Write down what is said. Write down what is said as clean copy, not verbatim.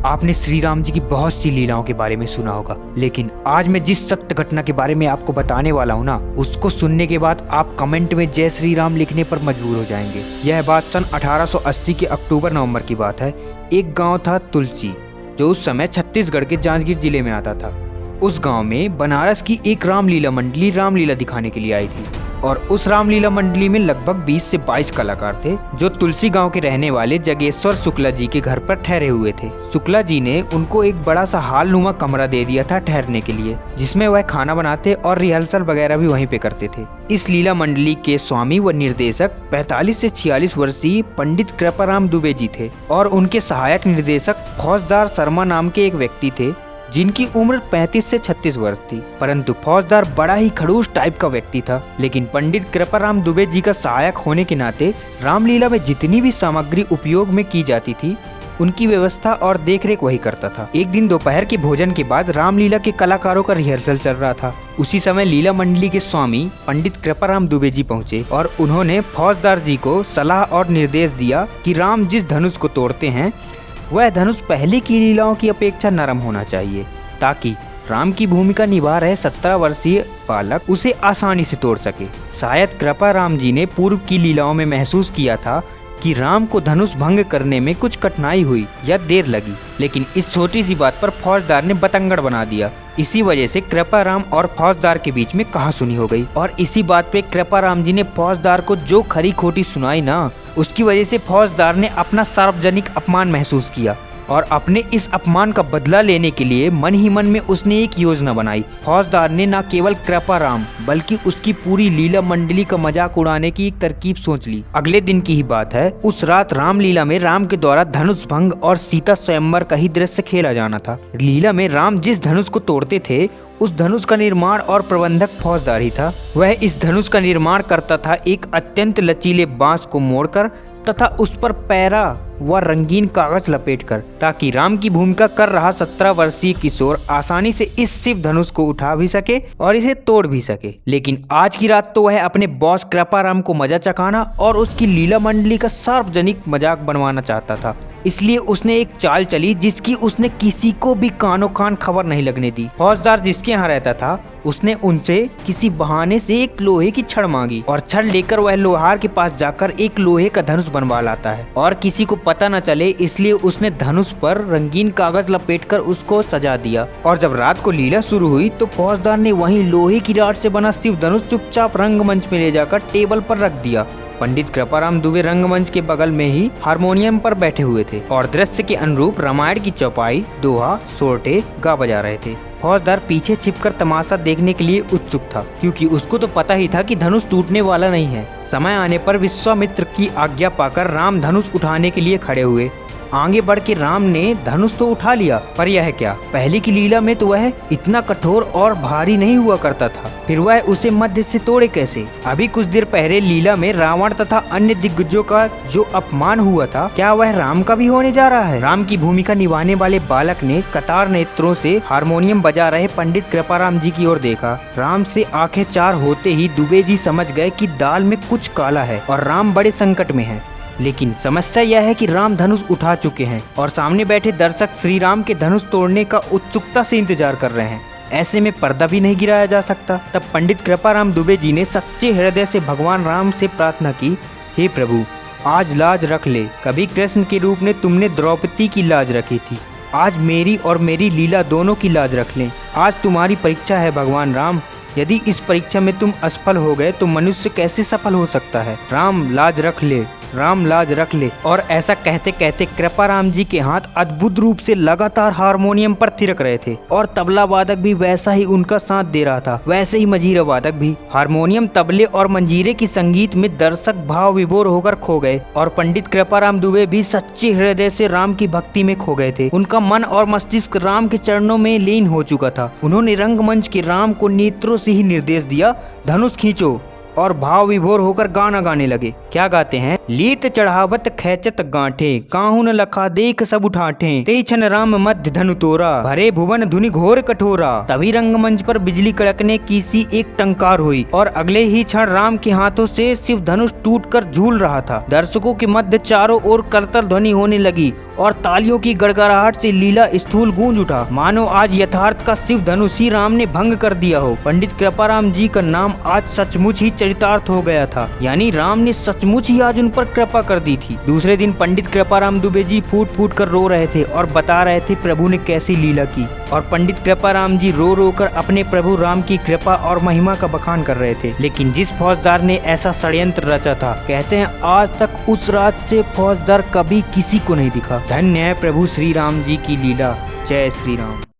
आपने श्री राम जी की बहुत सी लीलाओं के बारे में सुना होगा, लेकिन आज मैं जिस सत्य घटना के बारे में आपको बताने वाला हूँ ना, उसको सुनने के बाद आप कमेंट में जय श्री राम लिखने पर मजबूर हो जाएंगे। यह बात सन 1880 के अक्टूबर नवंबर की बात है। एक गांव था तुलसी, जो उस समय छत्तीसगढ़ के जांजगीर जिले में आता था। उस गांव में बनारस की एक रामलीला मंडली रामलीला दिखाने के लिए आई थी और उस रामलीला मंडली में लगभग 20 से 22 कलाकार थे, जो तुलसी गांव के रहने वाले जगेश्वर शुक्ला जी के घर पर ठहरे हुए थे। शुक्ला जी ने उनको एक बड़ा सा हाल नुमा कमरा दे दिया था ठहरने के लिए, जिसमें वह खाना बनाते और रिहर्सल वगैरह भी वहीं पे करते थे। इस लीला मंडली के स्वामी व निर्देशक 45 से 46 वर्षीय पंडित कृपाराम दुबे जी थे और उनके सहायक निर्देशक फौजदार शर्मा नाम के एक व्यक्ति थे, जिनकी उम्र 35 से 36 वर्ष थी। परंतु फौजदार बड़ा ही खड़ूस टाइप का व्यक्ति था, लेकिन पंडित कृपाराम दुबे जी का सहायक होने के नाते रामलीला में जितनी भी सामग्री उपयोग में की जाती थी, उनकी व्यवस्था और देखरेख वही करता था। एक दिन दोपहर के भोजन के बाद रामलीला के कलाकारों का रिहर्सल चल रहा था। उसी समय लीला मंडली के स्वामी पंडित कृपाराम दुबे जी पहुँचे और उन्होंने फौजदार जी को सलाह और निर्देश दिया कि राम जिस धनुष को तोड़ते हैं, वह धनुष पहले की लीलाओं की अपेक्षा नरम होना चाहिए, ताकि राम की भूमिका निभा रहे 17 वर्षीय बालक उसे आसानी से तोड़ सके। शायद कृपाराम जी ने पूर्व की लीलाओं में महसूस किया था कि राम को धनुष भंग करने में कुछ कठिनाई हुई या देर लगी, लेकिन इस छोटी सी बात पर फौजदार ने बतंगड़ बना दिया। इसी वजह से कृपाराम और फौजदार के बीच में कहासुनी हो गई और इसी बात पे कृपाराम जी ने फौजदार को जो खरी खोटी सुनाई ना, उसकी वजह से फौजदार ने अपना सार्वजनिक अपमान महसूस किया और अपने इस अपमान का बदला लेने के लिए मन ही मन में उसने एक योजना बनाई। फौजदार ने न केवल कृपाराम बल्कि उसकी पूरी लीला मंडली का मजाक उड़ाने की एक तरकीब सोच ली। अगले दिन की ही बात है। उस रात रामलीला में राम के द्वारा धनुष भंग और सीता स्वयंवर का ही दृश्य खेला जाना था। लीला में राम जिस धनुष को तोड़ते थे, उस धनुष का निर्माण और प्रबंधक फौजदार ही था। वह इस धनुष का निर्माण करता था एक अत्यंत लचीले बांस को मोड़कर तथा उस पर पैरा व रंगीन कागज लपेटकर, ताकि राम की भूमिका कर रहा 17 वर्षीय किशोर आसानी से इस शिव धनुष को उठा भी सके और इसे तोड़ भी सके। लेकिन आज की रात तो वह अपने बॉस कृपाराम को मजा चखाना और उसकी लीला मंडली का सार्वजनिक मजाक बनवाना चाहता था। इसलिए उसने एक चाल चली जिसकी उसने किसी को भी कानो कान खबर नहीं लगने दी। फौजदार जिसके यहाँ रहता था, उसने उनसे किसी बहाने से एक लोहे की छड़ मांगी और छड़ लेकर वह लोहार के पास जाकर एक लोहे का धनुष बनवा लाता है और किसी को पता न चले, इसलिए उसने धनुष पर रंगीन कागज लपेटकर उसको सजा दिया। और जब रात को लीला शुरू हुई तो फौजदार ने वहीं लोहे की राड से बना शिव धनुष चुपचाप रंगमंच में ले जाकर टेबल पर रख दिया। पंडित कृपाराम दुबे रंगमंच के बगल में ही हारमोनियम पर बैठे हुए थे और दृश्य के अनुरूप रामायण की चौपाई, दोहा, सोरठे गा बजा रहे थे। फौजदार पीछे छिपकर तमाशा देखने के लिए उत्सुक था, क्योंकि उसको तो पता ही था कि धनुष टूटने वाला नहीं है। समय आने पर विश्वामित्र की आज्ञा पाकर राम धनुष उठाने के लिए खड़े हुए। आगे बढ़ के राम ने धनुष तो उठा लिया, पर यह क्या, पहले की लीला में तो वह इतना कठोर और भारी नहीं हुआ करता था, फिर वह उसे मध्य से तोड़े कैसे? अभी कुछ देर पहले लीला में रावण तथा अन्य दिग्गजों का जो अपमान हुआ था, क्या वह राम का भी होने जा रहा है? राम की भूमिका निभाने वाले बालक ने कतार नेत्रों से हारमोनियम बजा रहे पंडित कृपाराम जी की ओर देखा। राम से आंखें चार होते ही दुबे जी समझ गए कि दाल में कुछ काला है और राम बड़े संकट में है। लेकिन समस्या यह है कि राम धनुष उठा चुके हैं और सामने बैठे दर्शक श्री राम के धनुष तोड़ने का उत्सुकता से इंतजार कर रहे हैं। ऐसे में पर्दा भी नहीं गिराया जा सकता। तब पंडित कृपाराम दुबे जी ने सच्चे हृदय से भगवान राम से प्रार्थना की, हे प्रभु, आज लाज रख ले। कभी कृष्ण के रूप में तुमने द्रौपदी की लाज रखी थी, आज मेरी और मेरी लीला दोनों की लाज रख लें। आज तुम्हारी परीक्षा है भगवान राम। यदि इस परीक्षा में तुम असफल हो गए तो मनुष्य कैसे सफल हो सकता है? राम लाज रख ले, राम लाज रख ले। और ऐसा कहते कहते कृपाराम जी के हाथ अद्भुत रूप से लगातार हारमोनियम पर थिरक रहे थे और तबला वादक भी वैसा ही उनका साथ दे रहा था, वैसे ही मंजीरा वादक भी। हारमोनियम, तबले और मंजीरे की संगीत में दर्शक भाव विभोर होकर खो गए और पंडित कृपाराम दुबे भी सच्चे हृदय से राम की भक्ति में खो गए थे। उनका मन और मस्तिष्क राम के चरणों में लीन हो चुका था। उन्होंने रंगमंच के राम को नेत्रों से ही निर्देश दिया, धनुष खींचो। और भाव विभोर होकर गाना गाने लगे। क्या गाते हैं? लीत चढ़ावत खैचत गांठे, काहू न लखा देख सब उठाठे, तेई छन राम मध्य धनु तोरा, भरे भुवन धुनि घोर कठोरा। तभी रंगमंच पर बिजली कड़कने की सी एक टंकार हुई और अगले ही क्षण राम के हाथों से शिव धनुष टूटकर झूल रहा था। दर्शकों के मध्य चारों ओर करतल ध्वनि होने लगी और तालियों की गड़गड़ाहट से लीला स्थूल गूंज उठा, मानो आज यथार्थ का शिव धनुष ही राम ने भंग कर दिया हो। पंडित कृपाराम जी का नाम आज सचमुच ही चरितार्थ हो गया था, यानी राम ने सचमुच ही आज उन पर कृपा कर दी थी। दूसरे दिन पंडित कृपाराम दुबे जी फूट फूट कर रो रहे थे और बता रहे थे प्रभु ने कैसी लीला की, और पंडित कृपाराम जी रो रो कर अपने प्रभु राम की कृपा और महिमा का बखान कर रहे थे। लेकिन जिस फौजदार ने ऐसा षड्यंत्र रचा था, कहते हैं आज तक उस रात से फौजदार कभी किसी को नहीं दिखा। धन्य है प्रभु श्री राम जी की लीला। जय श्री राम।